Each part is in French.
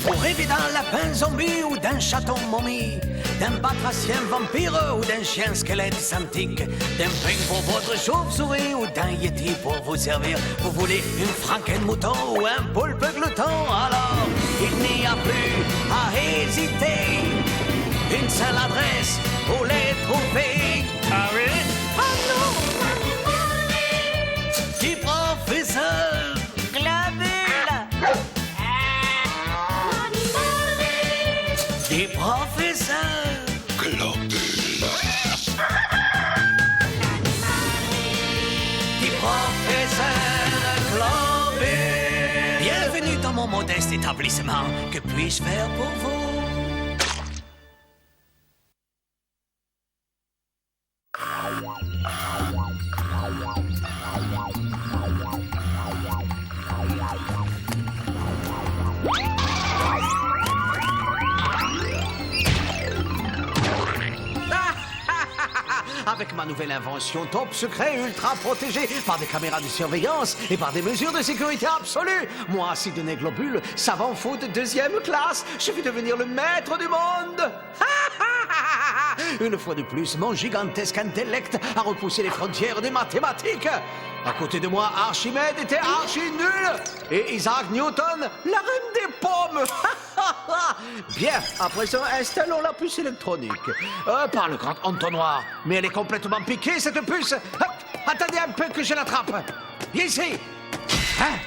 Vous rêvez d'un lapin zombie ou d'un chaton momie, d'un batracien vampire ou d'un chien squelette antique, d'un ping pour votre chauve-souris ou d'un yeti pour vous servir. Vous voulez une franken-mouton ou un poulpe glouton? Alors, il n'y a plus à hésiter. Une seule adresse pour les trouver. Ah oui? Ah non! Du professeur Globule. Du professeur Globule. Du professeur Globule. Bienvenue dans mon modeste établissement. Que puis-je faire pour vous? Avec ma nouvelle invention top secret ultra protégé par des caméras de surveillance et par des mesures de sécurité absolue, moi, Sidney Globule, savant fou de 2e classe, je vais devenir le maître du monde. Une fois de plus, mon gigantesque intellect a repoussé les frontières des mathématiques. À côté de moi, Archimède était archi nul et Isaac Newton, la reine des pommes. Bien, à présent, installons la puce électronique. Par le grand entonnoir. Mais elle est complètement piquée, cette puce. Hop, attendez un peu que je l'attrape. Viens ici. Hein?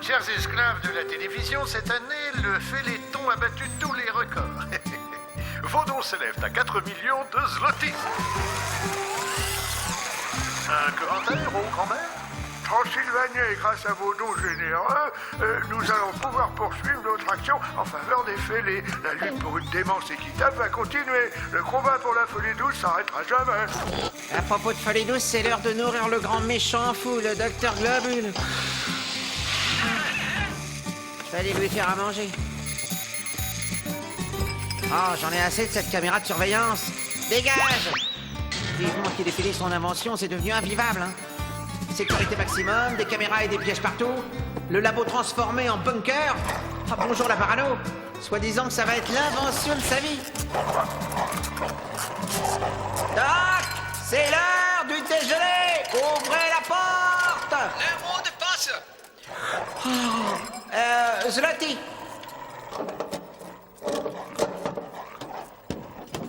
Chers esclaves de la télévision, cette année, le Féléton a battu tous les records. Vos dons s'élèvent à 4 millions de zlotys. Un commentaire au grand-mère? Transylvanie, grâce à vos dons généreux, nous allons pouvoir poursuivre notre action en faveur des fêlés. La lutte pour une démence équitable va continuer. Le combat pour la folie douce s'arrêtera jamais. À propos de folie douce, c'est l'heure de nourrir le grand méchant fou, le docteur Globule. Je vais aller lui faire à manger. Oh, j'en ai assez de cette caméra de surveillance. Dégage! Vivement qu'il ait fini son invention, c'est devenu invivable, hein. Sécurité maximum, des caméras et des pièges partout. Le labo transformé en bunker. Ah, bonjour la parano. Soi-disant que ça va être l'invention de sa vie. Doc, c'est l'heure du déjeuner. Ouvrez la porte. Le mot de passe. Zloty.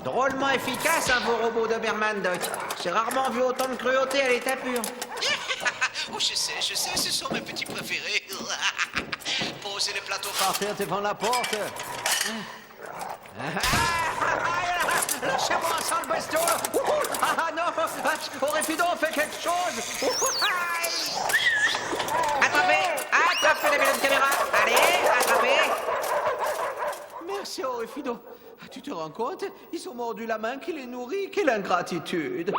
Drôlement efficace, hein, vos robots Doberman, Doc. J'ai rarement vu autant de cruauté à l'état pur. Oh, je sais, ce sont mes petits préférés. Posez les plateaux Par terre devant la porte. Lâchez-moi sans le bestiau. Ah non, Auréfido, fais quelque chose. Attrapez la vélo de caméra. Allez, attrapez. Merci, Auréfido. Tu te rends compte? Ils ont mordu la main qui les nourrit. Quelle ingratitude.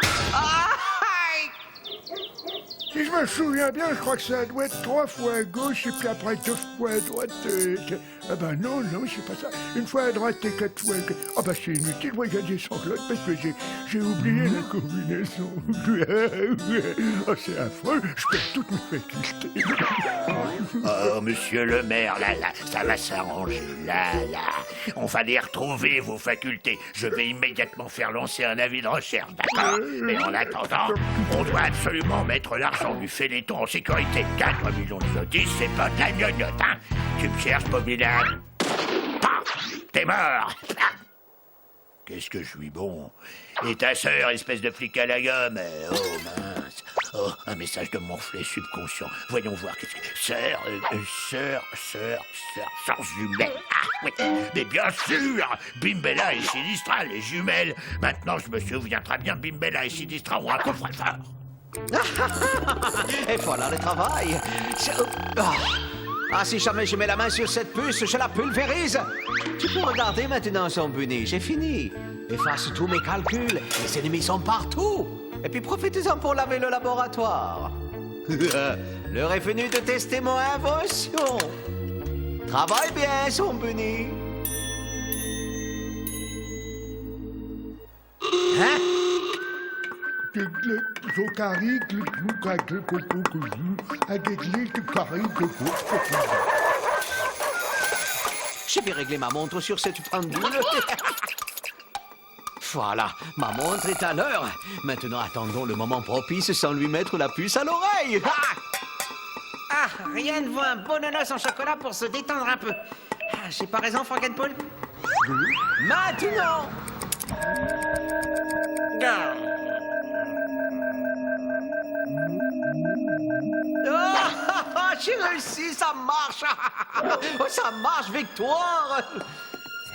Si je me souviens bien, je crois que ça doit être 3 fois à gauche et puis après 2 fois à droite. Ah ben non, c'est pas ça. Une fois à droite et 4 fois à gauche. Ah ben c'est inutile, moi j'ai des sanglottes parce que j'ai oublié la combinaison. Oh c'est affreux, je perds toutes mes facultés. Oh, monsieur le maire, là, ça va s'arranger, là. On va les retrouver, vos facultés. Je vais immédiatement faire lancer un avis de recherche, d'accord? Mais en attendant, on doit absolument mettre l'argent du Féléton en sécurité. 4 millions de zlotys, c'est pas de la gnognotte, hein? Tu me cherches, Bobilane? Paf! T'es mort! Qu'est-ce que je suis bon. Et ta sœur, espèce de flic à la gomme? Oh, mince. Oh, un message de mon flé subconscient. Voyons voir qu'est-ce que... Sœur, sans jumelles. Ah, oui. Mais bien sûr, Bimbella et Sinistra, les jumelles. Maintenant, je me souviens très bien, Bimbella et Sinistra ont un coffre-fort. Et voilà le travail. Ah, si jamais je mets la main sur cette puce, je la pulvérise. Tu peux regarder maintenant, Zambuni, j'ai fini. Efface tous mes calculs, les ennemis sont partout. Et puis profitez-en pour laver le laboratoire. L'heure est venue de tester mon invention. Travaille bien, Zambuni. Hein? Je vais régler ma montre sur cette pendule. Voilà, ma montre est à l'heure. Maintenant, attendons le moment propice sans lui mettre la puce à l'oreille. Ah, rien ne vaut un bon nonos en chocolat pour se détendre un peu. Ah, j'ai pas raison, Frankenpool? Maintenant. Oh, j'ai réussi, ça marche. Oh, ça marche, victoire.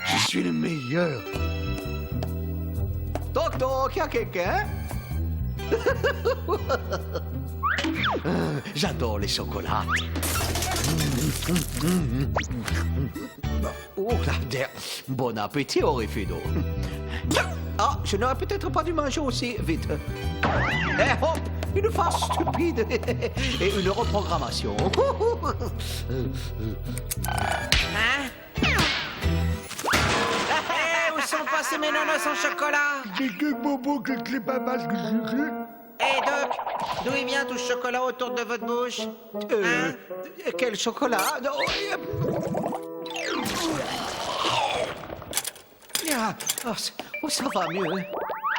Je suis le meilleur. Toc toc, y a quelqu'un? J'adore les chocolats. Oh là, bon appétit, Orifido. Ah, je n'aurais peut-être pas dû manger aussi vite. Eh hop, une farce stupide et une reprogrammation. Hein? Eh, où sont passés mes nonos en chocolat? Eh, Doc, d'où il vient tout ce chocolat autour de votre bouche? Hein? Quel chocolat? Oh, ça va mieux.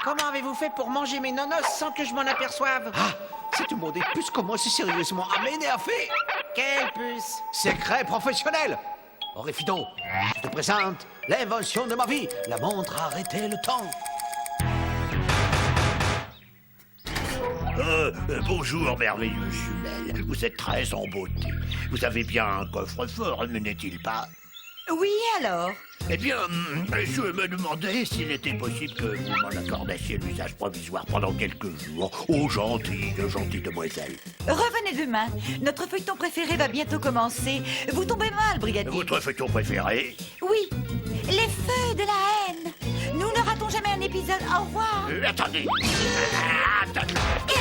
Comment avez-vous fait pour manger mes nonos sans que je m'en aperçoive? Ah, cette maudite puce commence sérieusement à m'énerver. Quelle puce? Secret professionnel. Orifido, je te présente l'invention de ma vie, la montre à arrêter le temps. Bonjour, merveilleuse jumelle. Vous êtes très en beauté. Vous avez bien un coffre-fort, ne n'est-il pas? Oui, alors? Eh bien, je me demandais s'il était possible que vous m'en accordassiez l'usage provisoire pendant quelques jours. Oh, gentille demoiselle. Revenez demain. Notre feuilleton préféré va bientôt commencer. Vous tombez mal, brigadier. Votre feuilleton préféré? Oui, les feux de la haine. Nous ne ratons jamais un épisode. Au revoir. Attendez. Attendez.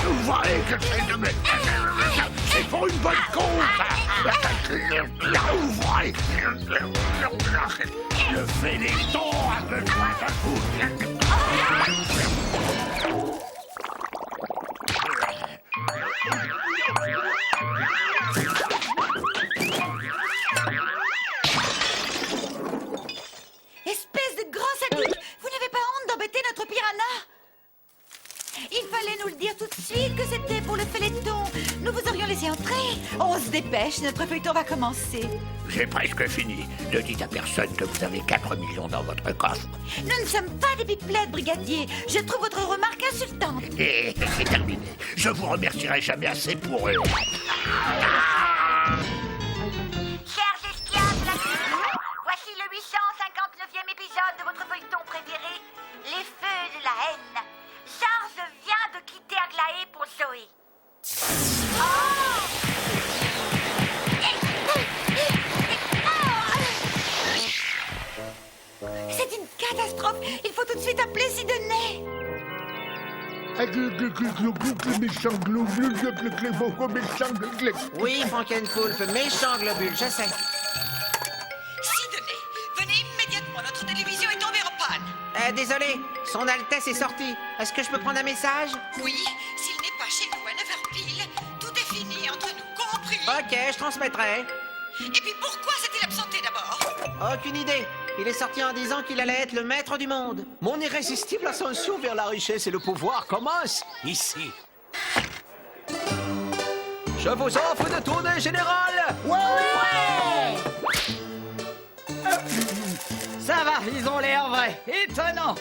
Ouvrez, c'est pour une bonne cause. Ouvrez. Le feuilleton a besoin de vous. Espèce de grand sadique. Vous n'avez pas honte d'embêter notre piranha? Il fallait nous le dire tout de suite que c'était pour le feuilleton. Nous vous aurions laissé entrer. On se dépêche, notre feuilleton va commencer. J'ai presque fini. Ne dites à personne que vous avez 4 millions dans votre coffre. Nous ne sommes pas des pipelettes, brigadier. Je trouve votre remarque insultante. Et c'est terminé. Je vous remercierai jamais assez pour eux. Chers esclaves de la Terre, voici le 859e épisode de votre feuilleton préféré, Les Feux de la Haine. Georges vient de quitter Aglaé pour Zoé. C'est une catastrophe. Il faut tout de suite appeler Sidonie. Oui, Frankenpoolf, méchant globule, je sais. Sidonie, venez immédiatement, notre télévision est tombée en panne. Désolé, son Altesse est sortie. Est-ce que je peux prendre un message? Oui, s'il n'est pas chez nous à 9h pile, tout est fini entre nous, compris? Ok, je transmettrai. Et puis pourquoi s'est-il absenté d'abord? Aucune idée. Il est sorti en disant qu'il allait être le maître du monde. Mon irrésistible ascension vers la richesse et le pouvoir commence ici. Je vous offre de tourner général. Ouais. Ça va, ils ont l'air vrais. Étonnant.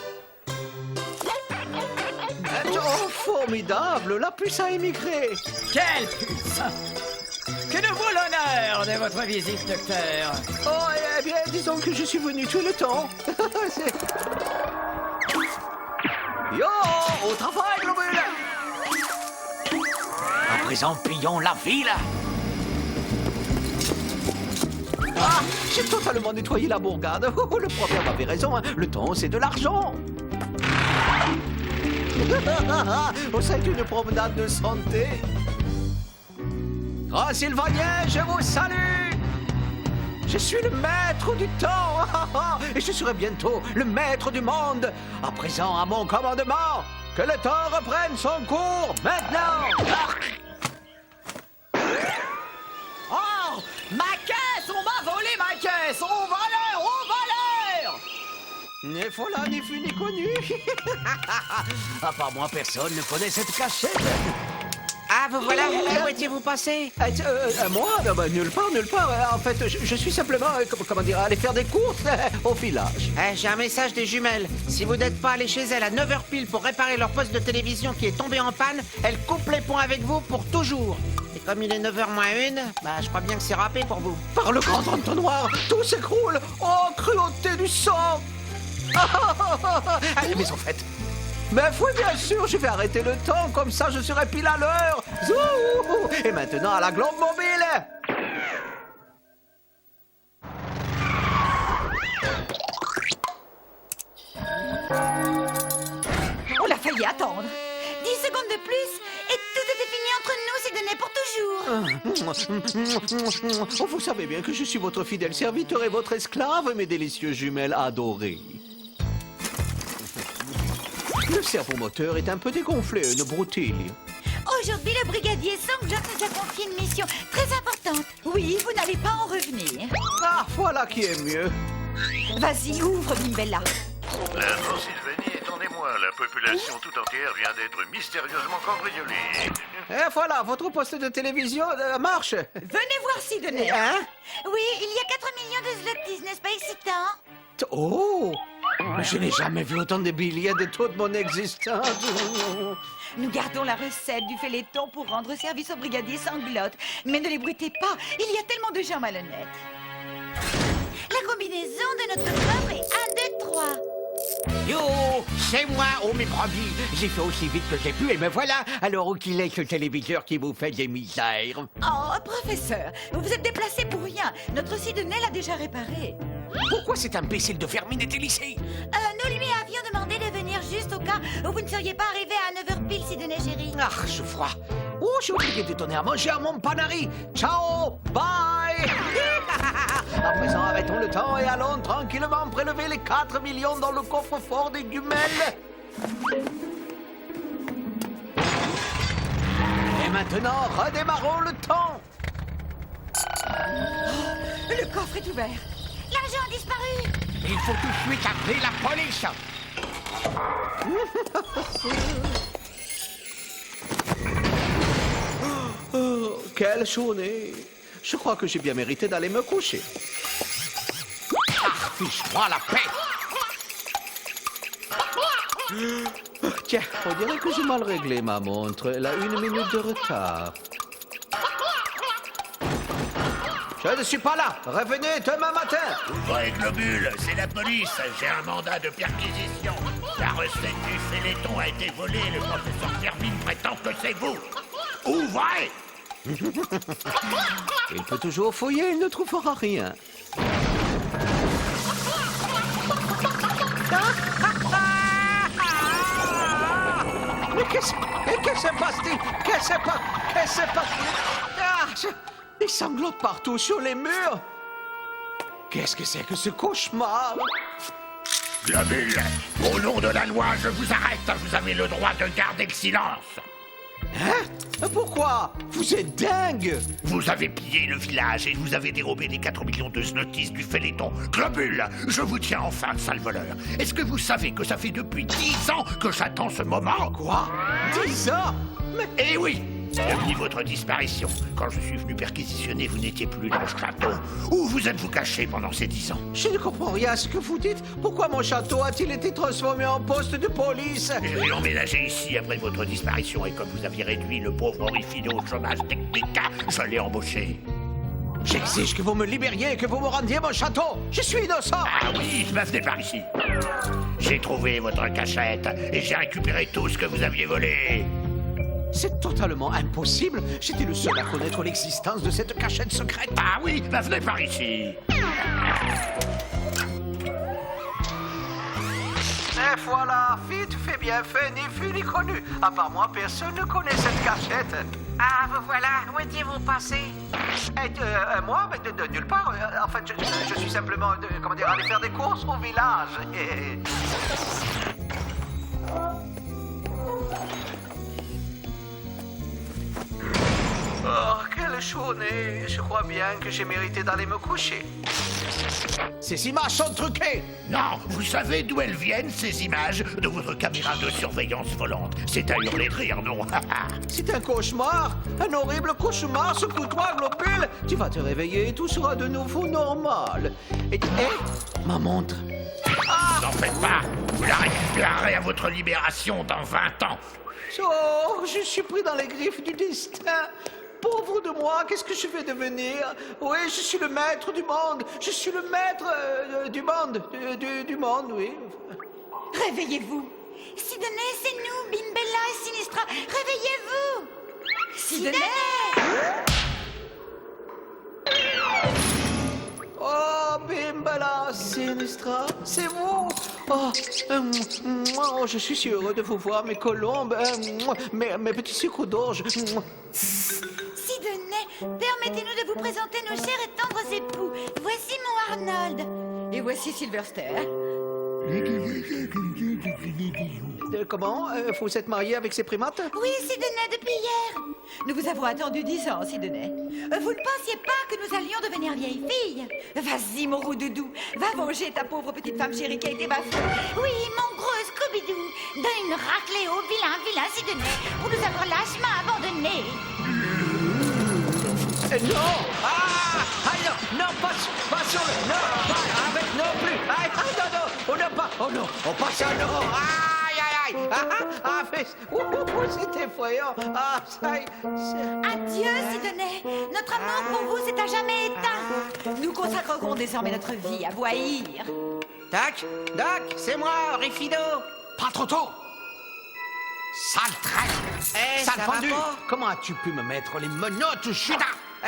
Oh, formidable, la puce a émigré. Quelle puce! Que de vaut l'honneur de votre visite, docteur? Oh, eh bien, disons que je suis venu tout le temps. Yo, au travail, globule. À présent, pillons la ville. Ah, j'ai totalement nettoyé la bourgade. Oh, le proverbe avait raison, hein. Le temps, c'est de l'argent. Oh, c'est une promenade de santé. Transylvanien, je vous salue. Je suis le maître du temps et je serai bientôt le maître du monde. À présent, à mon commandement, Que le temps reprenne son cours maintenant. Oh! Ma caisse! On m'a volé ma caisse! Au voleur! Au voleur! Ni voilà, ni fu, ni connu. À part moi, personne ne connaît cette cachette. Ah, vous voilà, où étiez-vous passé? Moi? Nulle part, nulle part. En fait, je suis simplement, comment dire, allé faire des courses au village. J'ai un message des jumelles. Si vous n'êtes pas allé chez elles à 9h pile pour réparer leur poste de télévision qui est tombé en panne, elles coupent les ponts avec vous pour toujours. Et comme il est 9h moins 1, je crois bien que c'est râpé pour vous. Par le grand entonnoir, tout s'écroule. Oh, cruauté du sang. Mais en fait... Mais oui, bien sûr, je vais arrêter le temps, comme ça je serai pile à l'heure. Zouh! Et maintenant à la Globe Mobile. On l'a failli attendre. 10 secondes de plus et tout était fini entre nous, c'est donné pour toujours. Oh, vous savez bien que je suis votre fidèle serviteur et votre esclave, mes délicieuses jumelles adorées. Le cerveau moteur est un peu dégonflé, une broutille. Aujourd'hui, le brigadier Sanglot nous a confié une mission très importante. Oui, vous n'allez pas en revenir. Ah, voilà qui est mieux. Vas-y, ouvre, Bimbella. La Transylvanie est en émoi. La population tout entière vient d'être mystérieusement cambriolée. Et voilà, votre poste de télévision marche. Venez voir Sidney. Hein? Oui, il y a 4 millions de zlotys, n'est-ce pas excitant? Oh! Je n'ai jamais vu autant de billets de toute mon existence. Nous gardons la recette du Féléton pour rendre service au brigadier Sanglotte. Mais ne les bruitez pas, il y a tellement de gens malhonnêtes. La combinaison de notre coffre est 1, 2, 3. Yo, c'est moi, oh mes brebis. J'ai fait aussi vite que j'ai pu et me voilà. Alors où qu'il est ce téléviseur qui vous fait des misères? Oh, professeur, vous vous êtes déplacé pour rien. Notre Sidney l'a déjà réparé. Pourquoi cet imbécile de vermine est délaissé? Nous lui avions demandé de venir juste au cas où vous ne seriez pas arrivé à 9h pile, Sidney chérie. Ah, je froid. Oh, j'ai oublié de donner à manger à mon panari. Ciao, bye. À présent, arrêtons le temps et allons tranquillement prélever les 4 millions dans le coffre-fort des Gumelles. Et maintenant, redémarrons le temps. Le coffre est ouvert. L'argent a disparu. Il faut tout de suite appeler la police. Oh, quelle journée. Je crois que j'ai bien mérité d'aller me coucher. Ah, fiche-moi la paix. Tiens, on dirait que j'ai mal réglé ma montre. Elle a 1 minute de retard. Je ne suis pas là. Revenez demain matin. Ouvrez, Globule, c'est la police. J'ai un mandat de perquisition. La recette du Féléton a été volée. Le professeur Vermine prétend que c'est vous. Ouvrez. Il peut toujours fouiller, il ne trouvera rien. Mais qu'est-ce se passe-t-il? Qu'est-ce se passe? Ah, des sanglots partout sur les murs. Qu'est-ce que c'est que ce cauchemar? Globule, au nom de la loi, je vous arrête. Vous avez le droit de garder le silence. Hein? Pourquoi? Vous êtes dingue! Vous avez pillé le village et vous avez dérobé les 4 millions de zlotys du Féléton. Globule, je vous tiens enfin, sale voleur. Est-ce que vous savez que ça fait depuis 10 ans que j'attends ce moment? Quoi? 10 ans? Mais... Eh oui! Depuis votre disparition, quand je suis venu perquisitionner, vous n'étiez plus dans le château. Où vous êtes-vous caché pendant ces 10 ans? Je ne comprends rien à ce que vous dites. Pourquoi mon château a-t-il été transformé en poste de police? J'ai emménagé ici après votre disparition et comme vous aviez réduit le pauvre Orifido au chômage technique, je l'ai embauché. J'exige que vous me libériez et que vous me rendiez mon château. Je suis innocent. Ah oui, venez par ici. J'ai trouvé votre cachette et j'ai récupéré tout ce que vous aviez volé. C'est totalement impossible. J'étais le seul à connaître l'existence de cette cachette secrète. Ah oui, venez par ici. Et voilà, vite fait, bien fait, ni vu ni connu. À part moi, personne ne connaît cette cachette. Ah, vous voilà, où étiez-vous passé? Moi, mais de nulle part. En fait, je suis simplement, allé faire des courses au village. chaud au nez. Je crois bien que j'ai mérité d'aller me coucher. Ces images sont truquées. Non, vous savez d'où elles viennent, ces images? De votre caméra de surveillance volante. C'est à hurler de rire, non? C'est un cauchemar. Un horrible cauchemar. Secoue-toi, Globule. Tu vas te réveiller et tout sera de nouveau normal. Et ma montre. N'en faites pas. Vous la récupérerez à votre libération dans 20 ans. Oh, je suis pris dans les griffes du destin. Pauvre de moi, qu'est-ce que je vais devenir? Oui, je suis le maître du monde. Je suis le maître du monde. Du monde, oui. Réveillez-vous. Sidonie, c'est nous, Bimbella et Sinistra. Réveillez-vous. Sidonie! Oh, Bimbella, Sinistra, c'est vous. Oh, moi, je suis si heureux de vous voir, mes colombes, mes petits sucres d'orge. Sidonie, permettez-nous de vous présenter nos chers et tendres époux. Voici mon Arnold. Et voici Sylvester. Comment? Vous êtes marié avec ces primates? Oui, Sidonie, depuis hier. Nous vous avons attendu 10 ans, Sidonie. Vous ne pensiez pas que nous allions devenir vieilles filles? Vas-y, mon roux doudou. Va venger ta pauvre petite femme chérie qui a été bafouée. Oui, mon gros Scooby-Doo. Donne une raclée au vilain Sidonie pour nous avoir lâchement abandonnés. Non! Ah! Non, pas sur le... Non, pas avec non plus! Non! Oh non, pas... Oh non! Oh, pas ça, non! Aïe! C'est effrayant! Ça y... Adieu, Sidonie. Notre amour pour vous s'est à jamais éteint. Nous consacrerons désormais notre vie à vous haïr. Doc, c'est moi, Rifido. Pas trop tôt! Sale traître! Eh, Sale ça va pendu! pas? Comment as-tu pu me mettre les menottes, Judas?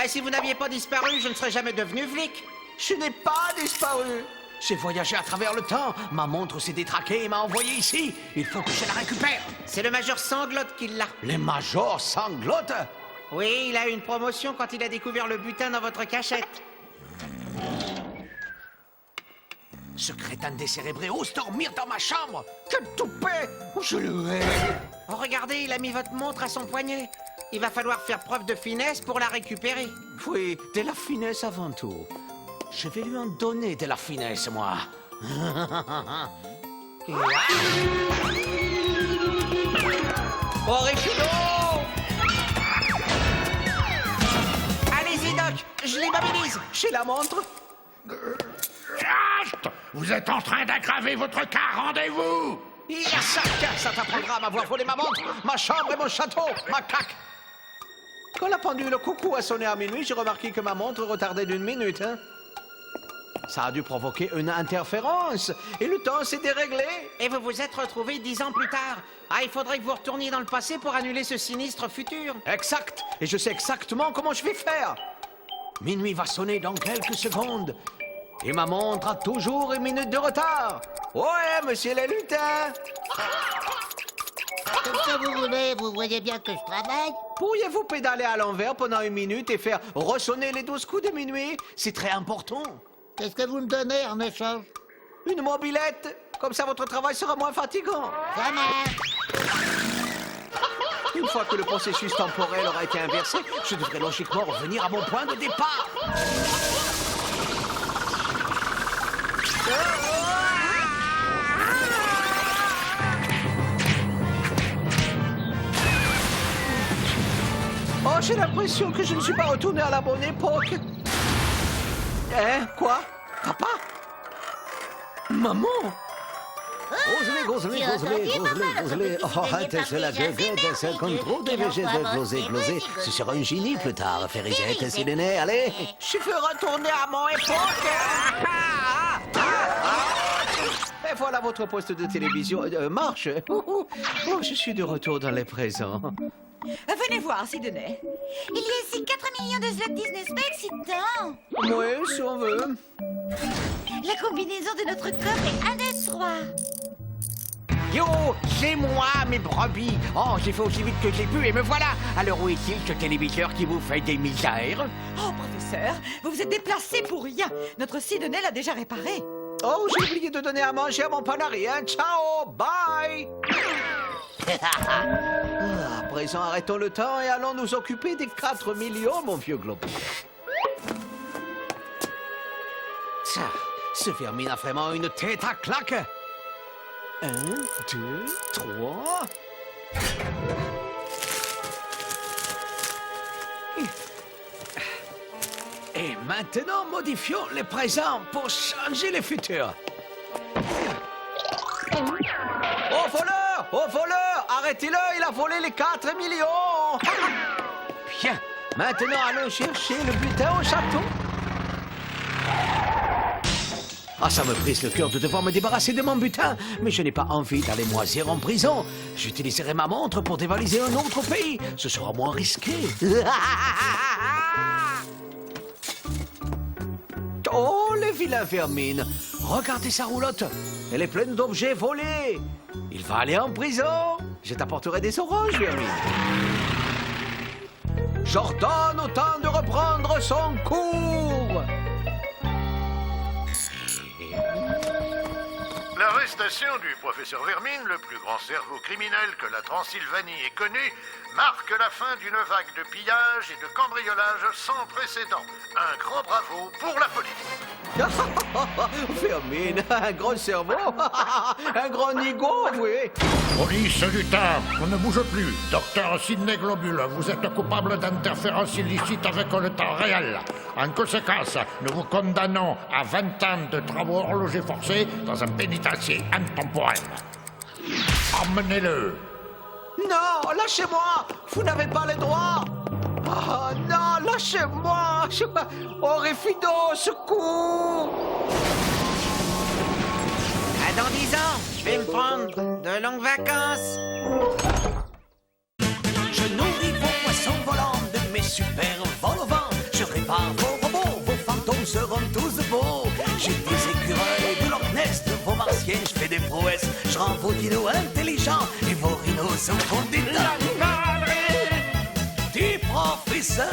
Si vous n'aviez pas disparu, je ne serais jamais devenu flic. Je n'ai pas disparu. J'ai voyagé à travers le temps. Ma montre s'est détraquée et m'a envoyé ici. Il faut que je la récupère. C'est le Major Sanglotte qui l'a. Les majors sanglotent? Oui, il a eu une promotion quand il a découvert le butin dans votre cachette. Ce crétin décérébré ose dormir dans ma chambre. Quel toupet! Je le hais. Oh, regardez, il a mis votre montre à son poignet. Il va falloir faire preuve de finesse pour la récupérer. Oui, de la finesse avant tout. Je vais lui en donner de la finesse, moi. Oh, Rifido! Allez-y, Doc, je l'immobilise. J'ai la montre. Chut! Vous êtes en train d'aggraver votre cas, rendez-vous! Ça t'apprendra à m'avoir volé ma montre, ma chambre et mon château, ma caque. Quand la pendule coucou a sonné à minuit, j'ai remarqué que ma montre retardait d'1 minute. Ça a dû provoquer une interférence, et le temps s'est déréglé. Et vous vous êtes retrouvés 10 ans plus tard. Ah, il faudrait que vous retourniez dans le passé pour annuler ce sinistre futur. Exact, et je sais exactement comment je vais faire. Minuit va sonner dans quelques secondes, et ma montre a toujours 1 minute de retard. Ouais, monsieur les lutins. Qu'est-ce que vous voulez? Vous voyez bien que je travaille. Pourriez-vous pédaler à l'envers pendant 1 minute et faire ressonner les 12 coups de minuit? C'est très important. Qu'est-ce que vous me donnez en échange? Une mobilette. Comme ça, votre travail sera moins fatigant. Ça marche. Une fois que le processus temporel aura été inversé, je devrais logiquement revenir à mon point de départ. Oh, j'ai l'impression que je ne suis pas retourné à la bonne époque. Hein? Quoi? Papa? Maman? Groselé. Oh, arrête, c'est la gueule, c'est le contrôle des végétaux. Glosé. Ce sera un génie plus tard, Férisette, Sidonie, allez. Je veux retourner à mon époque. Et voilà votre poste de télévision. Marche. Oh, je suis de retour dans les présents. Venez voir, Sidonie. Il y a ici 4 millions de zlotys, n'est-ce pas excitant? Oui, si on veut. La combinaison de notre corps est un des 3. Yo, c'est moi, mes brebis. Oh, j'ai fait aussi vite que j'ai pu et me voilà. Alors où est-il ce téléviseur qui vous fait des misères? Oh, professeur, vous vous êtes déplacé pour rien. Notre Sidonie l'a déjà réparé. Oh, j'ai oublié de donner à manger à mon panarien. Ciao, bye. présent, arrêtons le temps et allons nous occuper des 4 millions, mon vieux globule. Ça, ce vermine a vraiment une tête à claque. 1, 2, 3... Et maintenant, modifions le présent pour changer le futur. Oh voleur! Oh voleur! Arrêtez-le, il a volé les 4 millions! Bien, maintenant allons chercher le butin au château. Ah, ça me brise le cœur de devoir me débarrasser de mon butin, mais je n'ai pas envie d'aller moisir en prison. J'utiliserai ma montre pour dévaliser un autre pays. Ce sera moins risqué. Oh, le vilain vermine! Regardez sa roulotte! Elle est pleine d'objets volés! Il va aller en prison! Je t'apporterai des oranges, vermine! J'ordonne au temps de reprendre son cours! L'arrestation du professeur Vermine, le plus grand cerveau criminel que la Transylvanie ait connu, marque la fin d'une vague de pillage et de cambriolage sans précédent. Un grand bravo pour la police. Vermine, un gros cerveau, un gros nigo, oui. Police du temps, on ne bouge plus. Docteur Sidney Globule, vous êtes coupable d'interférence illicite avec le temps réel. En conséquence, nous vous condamnons à 20 ans de travaux horlogers forcés dans un pénitencier intemporel. Emmenez-le. Non, lâchez-moi! Vous n'avez pas le droit! Oh non, lâchez-moi! Oh, Réfido, secours! Ah, dans 10 ans, je vais me prendre de longues vacances. Je nourris vos poissons volants de mes super vols au vent. Je répare vos robots, vos fantômes seront tous beaux. J'ai des écureuils de Loch Ness, de vos martiens, je fais des prouesses. Je rends vos dinos intelligents et vos rhinos au fond des tas. Du professeur